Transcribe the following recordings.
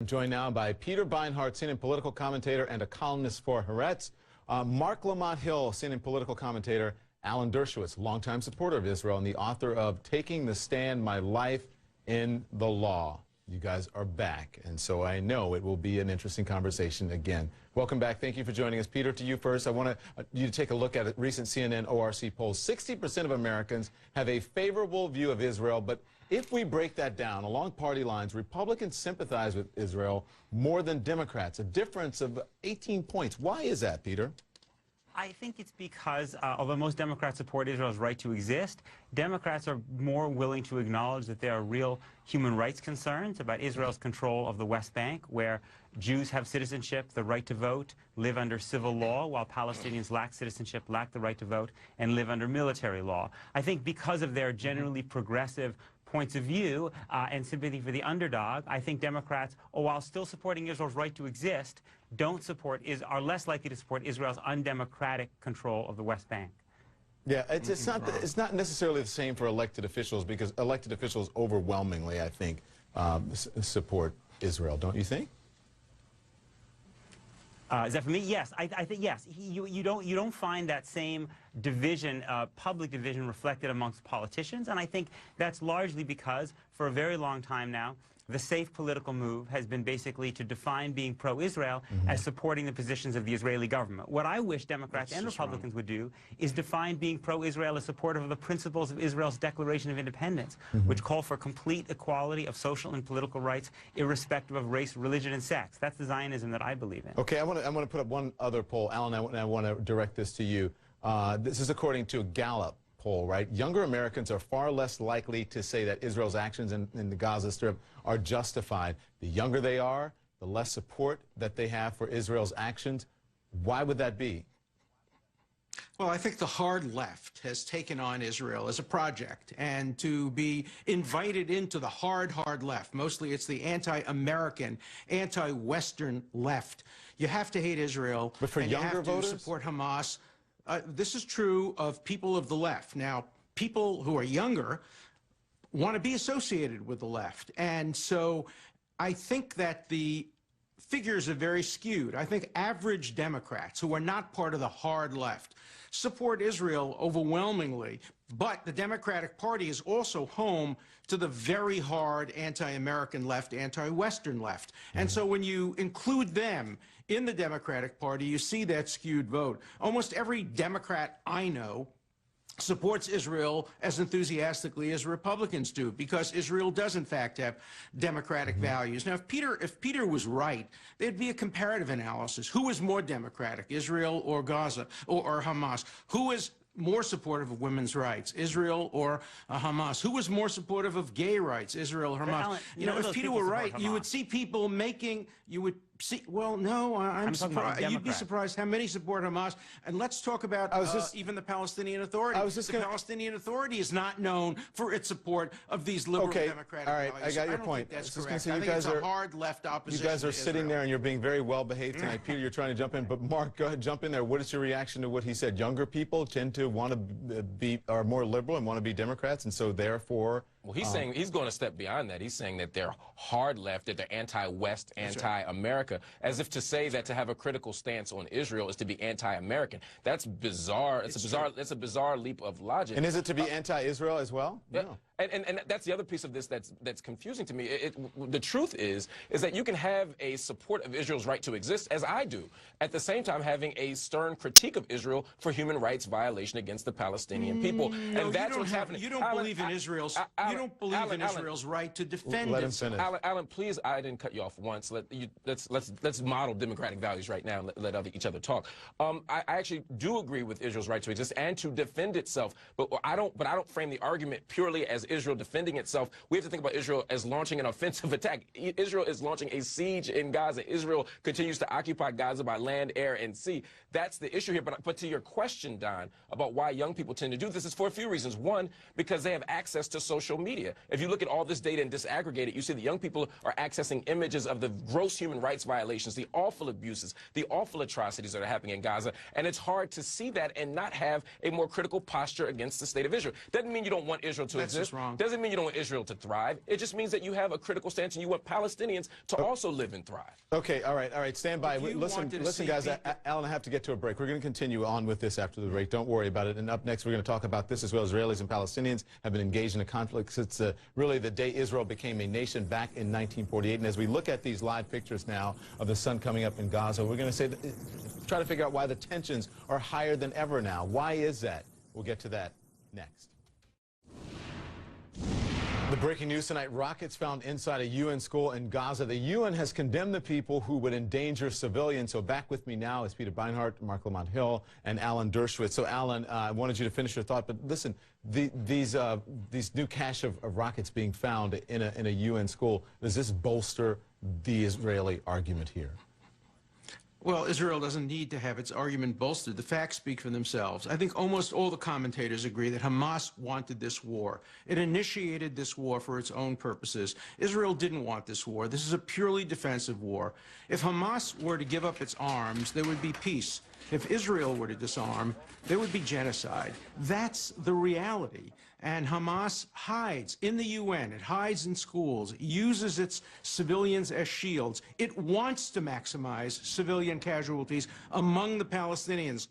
joined now by Peter Beinart, CNN political commentator and a columnist for Haaretz, Mark Lamont Hill, CNN political commentator, Alan Dershowitz, longtime supporter of Israel and the author of Taking the Stand, My Life in the Law. You guys are back, and so I know it will be an interesting conversation again. Welcome back. Thank you for joining us. Peter, to you first. I want you to take a look at a recent CNN ORC poll. 60% of Americans have a favorable view of Israel, but if we break that down along party lines, Republicans sympathize with Israel more than Democrats, a difference of 18 points. Why is that, Peter? I think it's because, although most Democrats support Israel's right to exist, Democrats are more willing to acknowledge that there are real human rights concerns about Israel's control of the West Bank, where Jews have citizenship, the right to vote, live under civil law, while Palestinians lack citizenship, lack the right to vote, and live under military law. I think because of their generally progressive points of view and sympathy for the underdog, I think Democrats, while still supporting Israel's right to exist, are less likely to support Israel's undemocratic control of the West Bank. Yeah, it's not necessarily the same for elected officials, because elected officials overwhelmingly, I think, support Israel. Don't you think? Is that for me? Yes, I think yes. You don't find that same division, public division, reflected amongst politicians, and I think that's largely because for a very long time now, the safe political move has been basically to define being pro-Israel as supporting the positions of the Israeli government. What I wish Democrats and Republicans would do is define being pro-Israel as supportive of the principles of Israel's Declaration of Independence, which call for complete equality of social and political rights, irrespective of race, religion, and sex. That's the Zionism that I believe in. Okay, I want to put up one other poll. Alan, I want to direct this to you. This is according to a Gallup poll, right? Younger Americans are far less likely to say that Israel's actions in the Gaza Strip are justified. The younger they are, the less support that they have for Israel's actions. Why would that be? Well, I think the hard left has taken on Israel as a project, and to be invited into the hard left, mostly it's the anti-American, anti-Western left. You have to hate Israel, but for younger voters, you have to support Hamas. This is true of people of the left. Now, people who are younger want to be associated with the left. And so I think that the figures are very skewed. I think average Democrats who are not part of the hard left support Israel overwhelmingly. But the Democratic Party is also home to the very hard anti-American left, anti-Western left. And so when you include them in the Democratic Party, you see that skewed vote. Almost every Democrat I know supports Israel as enthusiastically as Republicans do, because Israel does in fact have democratic values. Now, if Peter was right, there'd be a comparative analysis. Who is more democratic, Israel or Gaza or Hamas? Who is more supportive of women's rights, Israel or Hamas? Who was more supportive of gay rights, Israel or Hamas? Alan, you know, if Peter were right, you would see people well, no, I'm surprised. You'd be surprised how many support Hamas. And let's talk about even the Palestinian Authority. The Palestinian Authority is not known for its support of these liberal democratic values. All right, I got your point. That's correct. I think it's a hard left opposition. You guys are sitting there and you're being very well behaved tonight. Peter, you're trying to jump in, but Mark, go ahead, jump in there. What is your reaction to what he said? Younger people tend to want to are more liberal and want to be Democrats, and so therefore. Well, he's saying he's going a step beyond that. He's saying that they're hard left, that they're anti-West, anti-America, as if to say that to have a critical stance on Israel is to be anti-American. That's bizarre. It's a bizarre leap of logic. And is it to be anti-Israel as well? No. And that's the other piece of this that's confusing to me. The truth is that you can have a support of Israel's right to exist, as I do, at the same time having a stern critique of Israel for human rights violation against the Palestinian people. No, and that's what's happening. You don't believe in Israel's. You don't believe in Israel's right to defend itself. Alan, please, I didn't cut you off once. Let's model democratic values right now and let each other talk. I actually do agree with Israel's right to exist and to defend itself, but I don't frame the argument purely as Israel defending itself. We have to think about Israel as launching an offensive attack. Israel is launching a siege in Gaza. Israel continues to occupy Gaza by land, air, and sea. That's the issue here. But to your question, Don, about why young people tend to do this is for a few reasons. One, because they have access to social media. If you look at all this data and disaggregate it, you see that young people are accessing images of the gross human rights violations, the awful abuses, the awful atrocities that are happening in Gaza. And it's hard to see that and not have a more critical posture against the state of Israel. Doesn't mean you don't want Israel to exist. wrong. Doesn't mean you don't want Israel to thrive. It just means that you have a critical stance and you want Palestinians to also live and thrive. Okay, all right, stand by. Listen, guys, Alan, I have to get to a break. We're going to continue on with this after the break. Don't worry about it. And up next, we're going to talk about this as well. Israelis and Palestinians have been engaged in a conflict since really the day Israel became a nation back in 1948. And as we look at these live pictures now of the sun coming up in Gaza, we're going to try to figure out why the tensions are higher than ever now. Why is that? We'll get to that next. The breaking news tonight, rockets found inside a UN school in Gaza. The UN has condemned the people who would endanger civilians. So back with me now is Peter Beinart, Mark Lamont Hill, and Alan Dershowitz. So Alan, I wanted you to finish your thought, but listen, these new cache of rockets being found in a UN school, does this bolster the Israeli argument here? Well, Israel doesn't need to have its argument bolstered. The facts speak for themselves. I think almost all the commentators agree that Hamas wanted this war. It initiated this war for its own purposes. Israel didn't want this war. This is a purely defensive war. If Hamas were to give up its arms, there would be peace. If Israel were to disarm, there would be genocide. That's the reality. And Hamas hides in the UN, it hides in schools, uses its civilians as shields. It wants to maximize civilian casualties among the Palestinians.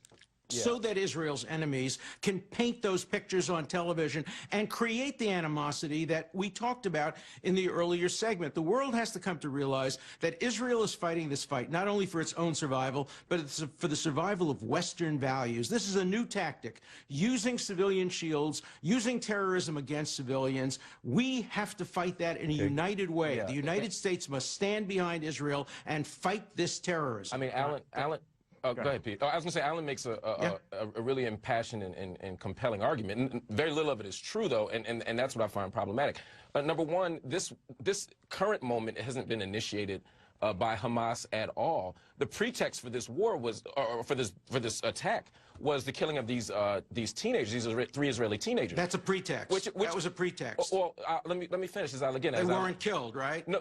Yeah. So that Israel's enemies can paint those pictures on television and create the animosity that we talked about in the earlier segment. The world has to come to realize that Israel is fighting this fight not only for its own survival, but it's for the survival of Western values. This is a new tactic, using civilian shields, using terrorism against civilians. We have to fight that in a united way. Yeah. The United States must stand behind Israel and fight this terrorism. I mean, Alan. Go ahead, Pete. I was going to say, Alan makes a really impassioned and compelling argument. And very little of it is true, though, and that's what I find problematic. Number one, this current moment hasn't been initiated by Hamas at all. The pretext for this war was, or for this attack, was the killing of these teenagers, these 3 Israeli teenagers. That's a pretext. That was a pretext. Well, let me finish this out again. They weren't killed, right? No,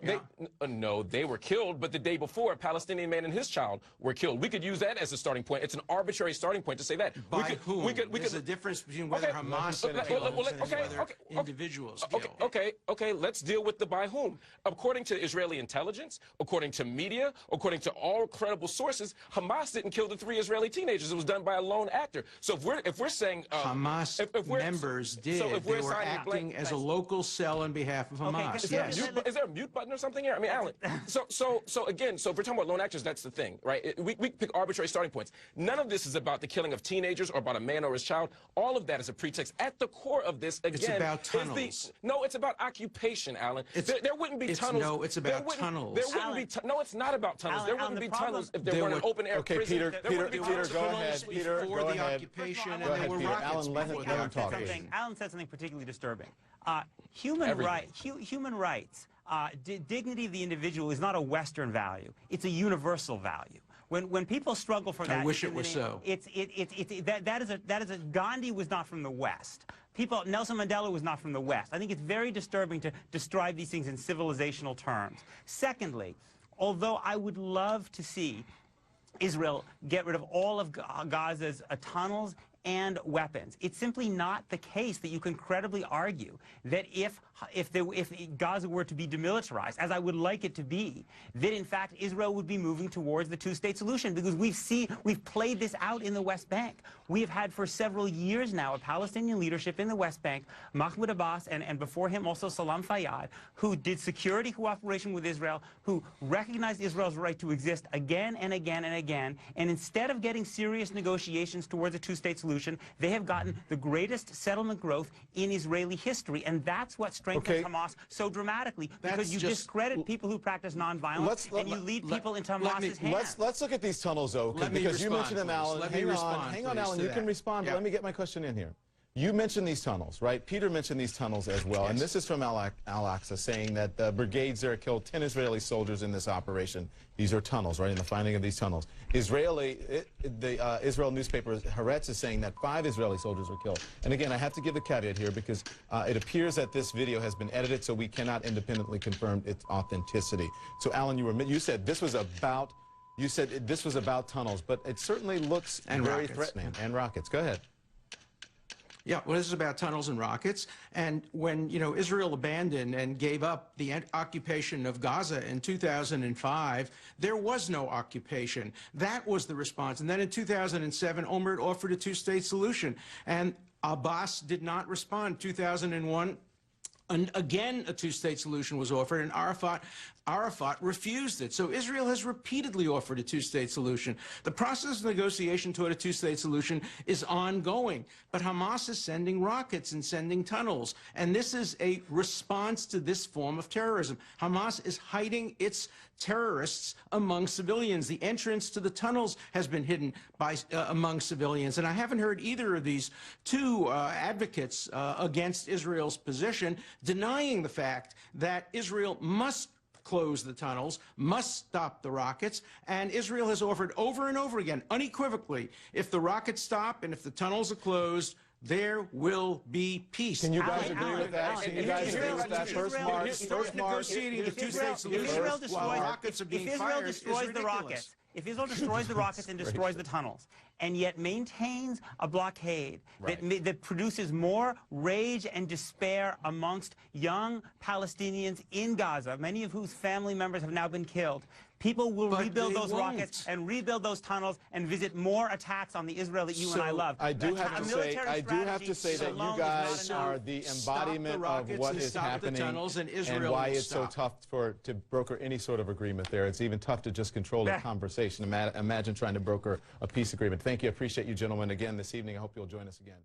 no, they were killed, but the day before, a Palestinian man and his child were killed. We could use that as a starting point. It's an arbitrary starting point to say that. By whom? There's a difference between whether Hamas and whether individuals kill. Okay, let's deal with the by whom. According to Israeli intelligence, according to media, according to all credible sources, Hamas didn't kill the 3 Israeli teenagers. It was done by a lone actor. So if we're saying Hamas members did, they were acting as a local cell on behalf of Hamas. Is there a mute button or something here? I mean, Alan. So again, if we're talking about lone actors, that's the thing, right? We pick arbitrary starting points. None of this is about the killing of teenagers or about a man or his child. All of that is a pretext. At the core of this, again, it's about tunnels. No, it's about occupation, Alan. There wouldn't be tunnels. No, it's about tunnels. There wouldn't be. No, it's not about tunnels. There wouldn't be tunnels if there weren't an open-air prison. Okay, Peter, go ahead. Peter, go ahead. Occupation and there were rockets. Alan said something particularly disturbing. Human rights, dignity of the individual is not a Western value. It's a universal value. When people struggle for that, I wish it were so. That is a Gandhi was not from the West. Nelson Mandela was not from the West. I think it's very disturbing to describe these things in civilizational terms. Secondly, although I would love to see Israel get rid of all of Gaza's tunnels and weapons, it's simply not the case that you can credibly argue that if Gaza were to be demilitarized, as I would like it to be, that in fact Israel would be moving towards the two-state solution, because we've played this out in the West Bank. We have had for several years now a Palestinian leadership in the West Bank, Mahmoud Abbas, and before him also Salam Fayyad, who did security cooperation with Israel, who recognized Israel's right to exist again and again and again, and instead of getting serious negotiations towards a two-state solution, they have gotten the greatest settlement growth in Israeli history, and that's what strengthens Hamas so dramatically, because you discredit people who practice nonviolence and you lead people into Hamas's hands. Let's look at these tunnels, though, because you mentioned them, Alan. Hang on, Alan. You can respond, but let me get my question in here. You mentioned these tunnels, right? Peter mentioned these tunnels as well, and this is from Al-Aqsa saying that the brigades there killed 10 Israeli soldiers in this operation. These are tunnels, right, in the finding of these tunnels. Israel newspaper Haaretz is saying that 5 Israeli soldiers were killed. And again, I have to give the caveat here because it appears that this video has been edited, so we cannot independently confirm its authenticity. So, Alan, you said this was about tunnels, but it certainly looks very threatening. And rockets. Go ahead. Yeah, well, this is about tunnels and rockets. And when, Israel abandoned and gave up the occupation of Gaza in 2005, there was no occupation. That was the response. And then in 2007, Olmert offered a two-state solution. And Abbas did not respond. 2001, and again, a two-state solution was offered, and Arafat refused it. So Israel has repeatedly offered a two-state solution. The process of negotiation toward a two-state solution is ongoing, but Hamas is sending rockets and sending tunnels, and this is a response to this form of terrorism. Hamas is hiding its terrorists among civilians. The entrance to the tunnels has been hidden by among civilians, and I haven't heard either of these two advocates against Israel's position denying the fact that Israel must close the tunnels, must stop the rockets, and Israel has offered over and over again, unequivocally, if the rockets stop and if the tunnels are closed, there will be peace. Can you guys agree with that? Can you guys agree with that? First negotiating the two-state solution while rockets are being fired is ridiculous. If Israel destroys the rockets and destroys the tunnels, and yet maintains a blockade that produces more rage and despair amongst young Palestinians in Gaza, many of whose family members have now been killed, people will rebuild those rockets and rebuild those tunnels and visit more attacks on the Israel that you and I love. I do have to say that you guys are the embodiment of what is happening and why it's so tough to broker any sort of agreement there. It's even tough to just control the conversation. Imagine trying to broker a peace agreement. Thank you. I appreciate you gentlemen again this evening. I hope you'll join us again.